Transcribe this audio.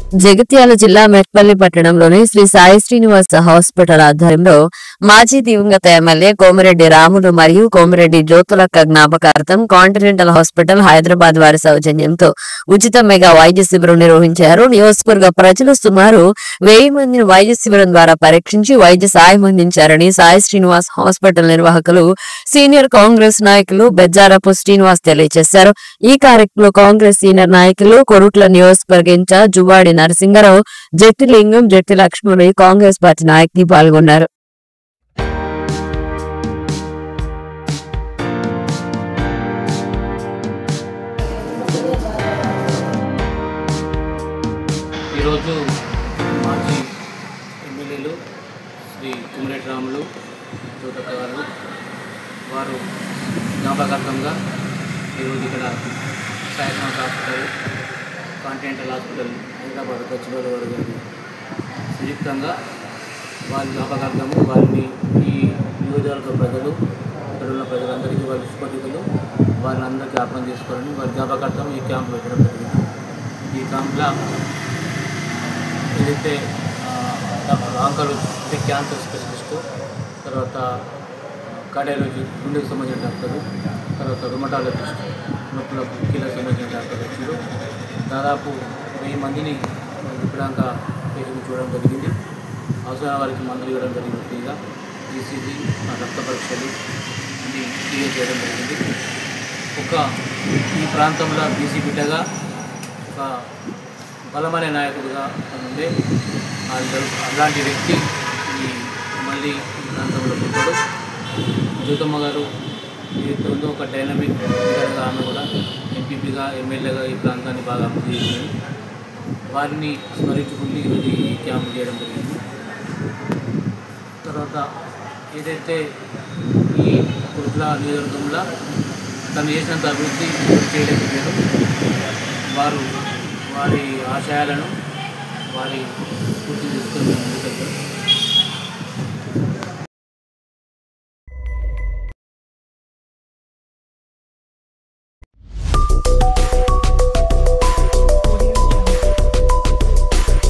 జగిత్యాల జిల్లా మెట్పల్లి పట్టణంలోని శ్రీ సాయి శ్రీనివాస హాస్పిటల్ ఆధ్వర్యంలో మాజీ దివంగత ఎమ్మెల్యే కోమిరెడ్డి రాములు మరియు కోమిరెడ్డి జ్యోతులక్క జ్ఞాపకార్థం కాంటినెంటల్ హాస్పిటల్ హైదరాబాద్ వారి సౌజన్యంతో ఉచిత మెగా వైద్య శిబిరం నిర్వహించారు. నియోజకవర్గ ప్రజలు సుమారు 1000 మందిని వైద్య శిబిరం ద్వారా పరీక్షించి వైద్య సాయం అందించారని సాయి శ్రీనివాస్ హాస్పిటల్ నిర్వాహకులు సీనియర్ కాంగ్రెస్ నాయకులు బెజ్జారపు శ్రీనివాస్ తెలియజేశారు. ఈ కార్యక్రమంలో కాంగ్రెస్ సీనియర్ నాయకులు కొరుట్ల నియోజకవర్గ ఇన్ఛార్జ్ జువ్వాడి నరసింగరావు, జట్టి లింగం, జట్టి లక్ష్మణి కాంగ్రెస్ పార్టీ నాయకులు పాల్గొన్నారు. ఈరోజు మాజీ ఎమ్మెల్యేలు శ్రీ కోమిరెడ్డి రాములు జ్యోతక్క గారు వారు జ్ఞాపకార్థంగా ఈరోజు ఇక్కడ Sai Srinivas hospital continental hospital Hyderabad Gachibowli వారు గారు సంయుక్తంగా వారి జ్ఞాపకార్థము వారిని ఈ నియోజకవర్గ ప్రజలు ఇక్కడ ఉన్న ప్రజలందరికీ వారి సుపరిచితులు వారిని అందరికీ జ్ఞాపకం చేసుకోవాలని వారి జ్ఞాపకార్థం ఈ క్యాంపు పెట్టడం జరిగింది. ఈ క్యాంప్లో ఏదైతే ఆంకాలజీ క్యాన్సర్ స్పెషలిస్టు, తర్వాత కార్డియాలజీ గుండెకు సంబంధించిన డాక్టరు, తర్వాత రుమటాలజిస్ట్ నొప్పుల కీళ్ళకు సంబంధించిన డాక్టర్ వచ్చారు. దాదాపు 1000 మందిని ఇప్పటిదాకా పేషెంట్ చూడడం జరిగింది. అవసరమైన వారికి మందులు ఇవ్వడం జరిగింది. ఫ్రీగా ఈసీజీ, రక్త పరీక్షలు అన్నీ క్లియర్ చేయడం జరిగింది. ఈ ప్రాంతంలో బీసీ బిడ్డగా ఒక బలమైన నాయకుడిగా ఉండే అలాంటి వ్యక్తి మళ్ళీ ఈ ప్రాంతంలో ఉంటాడు. జ్యోతమ్మ గారు ఏదైతే ఉందో ఒక డైనమిక్ లీడర్గా ఆమె కూడా ఎంపీపీగా ఎమ్మెల్యేగా ఈ ప్రాంతాన్ని బాగా అభివృద్ధి చేసింది. వారిని స్మరించుకుంటూ ఈరోజు ఈ క్యాంపు చేయడం జరిగింది. తర్వాత ఏదైతే ఈ కుట్ల నియోజకవర్గంలో తను చేసినంత అభివృద్ధి చేయలేకపోయారు. వారి ఆశయాలను వారి పూర్తి చేసుకొని